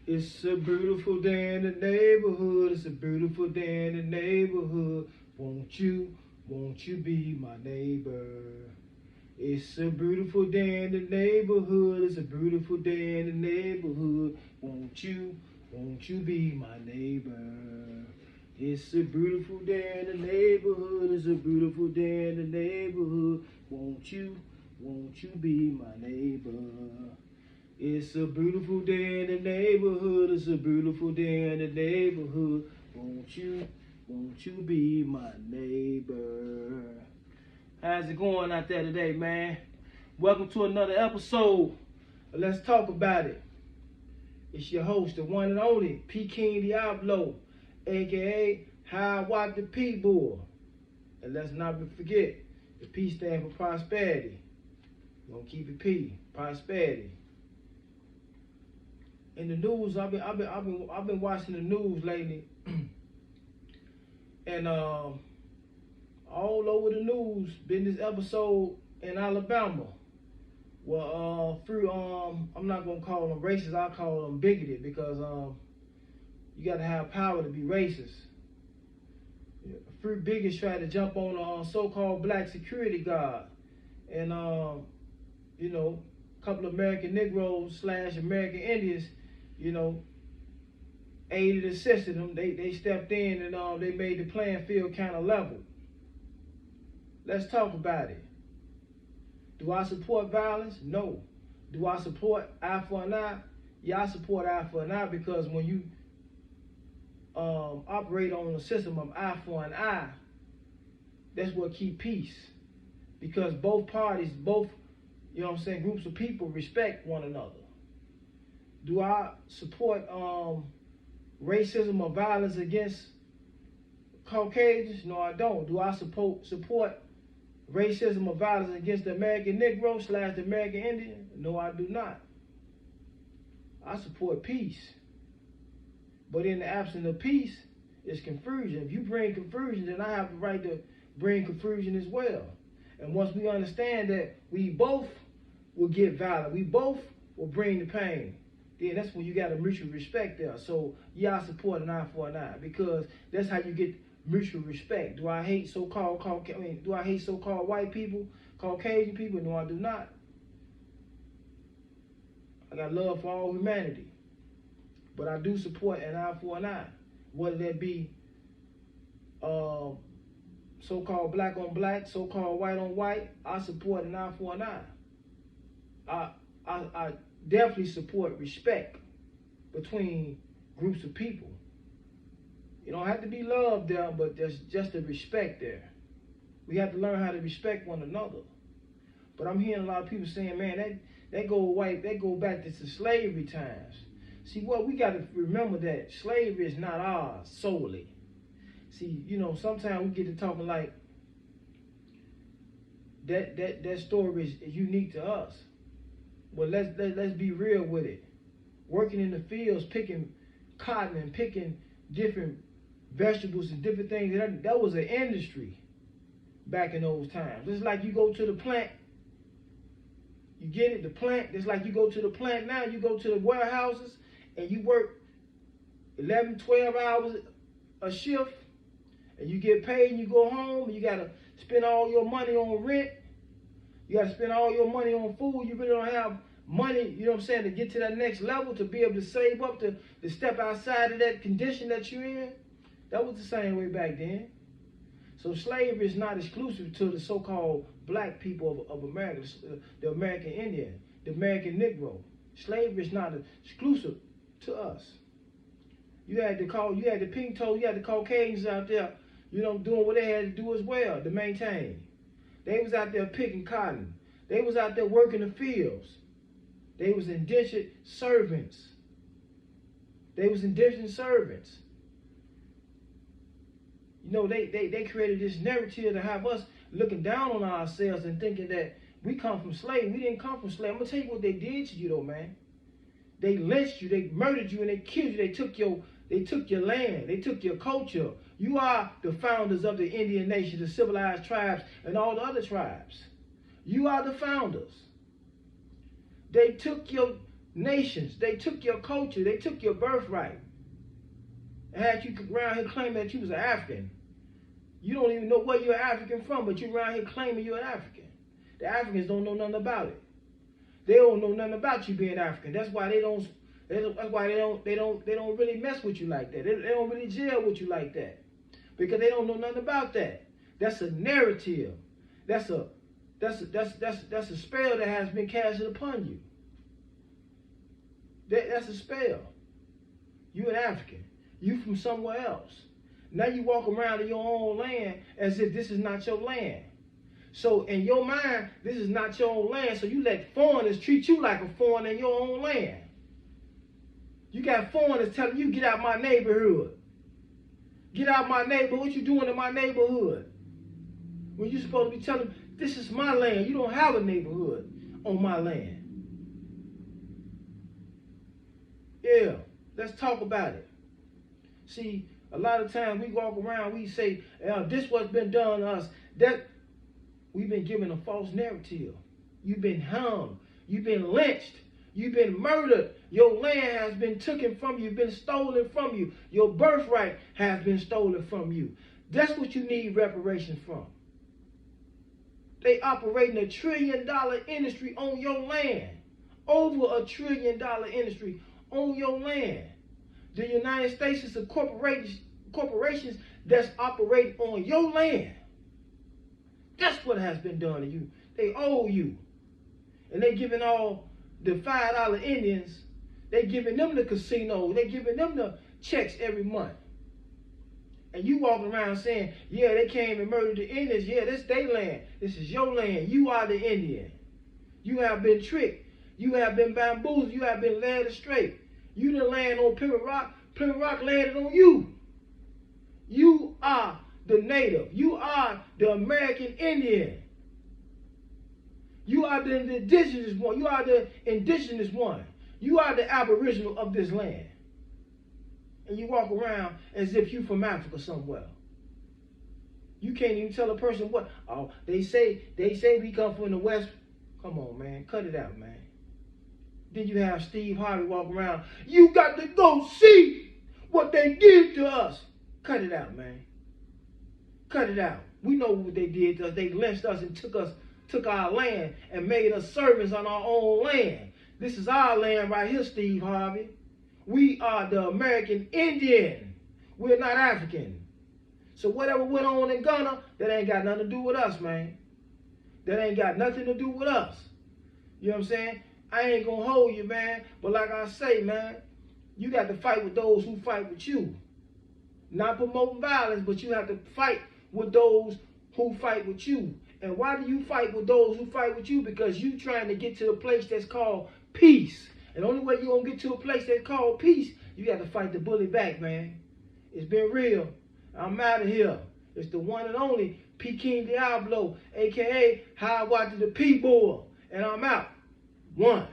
It's a beautiful day in the neighborhood. It's a beautiful day in the neighborhood. Won't you be my neighbor? It's a beautiful day in the neighborhood. It's a beautiful day in the neighborhood. Won't you be my neighbor? It's a beautiful day in the neighborhood. It's a beautiful day in the neighborhood. Won't you be my neighbor? It's a beautiful day in the neighborhood. It's a beautiful day in the neighborhood. Won't you be my neighbor? How's it going out there today, man? Welcome to another episode of Let's Talk About It. It's your host, the one and only P. King Diablo, aka How I Walk the P Boy. And let's not forget, the P stands for prosperity. We're gonna keep it P, prosperity. In the news, I've been watching the news lately, and all over the news been this episode in Alabama. Well, through I'm not gonna call them racist. I'll call them bigoted because you gotta have power to be racist. Three bigots tried to jump on a so-called black security guard, and you know, a couple of American Negroes / American Indians, you know, aided and assisted them. They stepped in and they made the playing field kind of level. Let's talk about it. Do I support violence? No. Do I support eye for an eye? Yeah, I support eye for an eye because when you operate on a system of eye for an eye, that's what keep peace. Because both parties, you know what I'm saying, groups of people respect one another. Do I support racism or violence against Caucasians? No, I don't. Do I support racism or violence against the American Negro / the American Indian? No, I do not. I support peace. But in the absence of peace, it's confusion. If you bring confusion, then I have the right to bring confusion as well. And once we understand that we both will get violent, we both will bring the pain, then that's when you got a mutual respect there. So yeah, I support an eye for an eye because that's how you get mutual respect. Do I hate so-called white people, Caucasian people? No, I do not. I got love for all humanity. But I do support an eye for an eye. Whether that be so-called black on black, so-called white on white, I support an eye for an eye. I definitely support respect between groups of people. You don't have to be loved there, but there's just a respect there. We have to learn how to respect one another. But I'm hearing a lot of people saying, man, they go back to the slavery times. See, what we got to remember that slavery is not ours solely. See, you know, sometimes we get to talking like that story is unique to us. Well, let's be real with it. Working in the fields, picking cotton and picking different vegetables and different things, that was an industry back in those times. It's like you go to the plant, you get it, the plant, it's like you go to the plant now, you go to the warehouses and you work 11, 12 hours a shift and you get paid and you go home and you got to spend all your money on rent. You got to spend all your money on food. You really don't have money, you know what I'm saying, to get to that next level, to be able to save up, to step outside of that condition that you're in. That was the same way back then. So slavery is not exclusive to the so-called black people of America, the American Indian, the American Negro. Slavery is not exclusive to us. You had the pink toes, you had the Caucasians out there, you know, doing what they had to do as well to maintain. They was out there picking cotton. They was out there working the fields. They was indentured servants. You know, they created this narrative to have us looking down on ourselves and thinking that we come from slavery. We didn't come from slavery. I'm going to tell you what they did to you, though, man. They lynched you, they murdered you, and they killed you. They took your land, they took your culture. You are the founders of the Indian nation, the civilized tribes, and all the other tribes. You are the founders. They took your nations. They took your culture. They took your birthright. And had you around here claiming that you was an African. You don't even know where you're African from, but you're around here claiming you're an African. The Africans don't know nothing about it. They don't know nothing about you being African. That's why they don't really mess with you like that. They don't really jail with you like that. Because they don't know nothing about that. That's a narrative. That's a spell that has been casted upon you. That's a spell. You an African. You from somewhere else. Now you walk around in your own land as if this is not your land. So in your mind, this is not your own land. So you let foreigners treat you like a foreigner in your own land. You got foreigners telling you, get out my neighborhood. Get out my neighborhood. What you doing in my neighborhood? When you supposed to be telling them, this is my land. You don't have a neighborhood on my land. Yeah, let's talk about it. See, a lot of times we walk around, we say, this what's been done to us. That we've been given a false narrative. You've been hung. You've been lynched. You've been murdered. Your land has been taken from you, been stolen from you. Your birthright has been stolen from you. That's what you need reparations from. They operating $1 trillion industry on your land. Over $1 trillion industry on your land. The United States is a corporations that's operating on your land. That's what has been done to you. They owe you. And they giving all the $5 Indians, they giving them the casinos, they giving them the checks every month. And you walking around saying, yeah, they came and murdered the Indians. Yeah, this their land. This is your land. You are the Indian. You have been tricked. You have been bamboozled. You have been led astray. You didn't land on Plymouth Rock. Plymouth Rock landed on you. You are the native. You are the American Indian. You are the indigenous one. You are the indigenous one. You are the aboriginal of this land. And you walk around as if you from Africa somewhere. You can't even tell a person what. Oh, they say we come from the West. Come on, man. Cut it out, man. Then you have Steve Harvey walk around. You got to go see what they did to us. Cut it out, man. Cut it out. We know what they did to us. They lynched us and took our land and made us servants on our own land. This is our land right here, Steve Harvey. We are the American Indian. We're not African. So whatever went on in Ghana, that ain't got nothing to do with us, man. That ain't got nothing to do with us. You know what I'm saying? I ain't gonna hold you, man. But like I say, man, you got to fight with those who fight with you. Not promoting violence, but you have to fight with those who fight with you. And why do you fight with those who fight with you? Because you trying to get to the place that's called peace. And the only way you're going to get to a place that's called peace, you got to fight the bully back, man. It's been real. I'm out of here. It's the one and only Peking Diablo, a.k.a. How I Watch the P-Boy. And I'm out. One.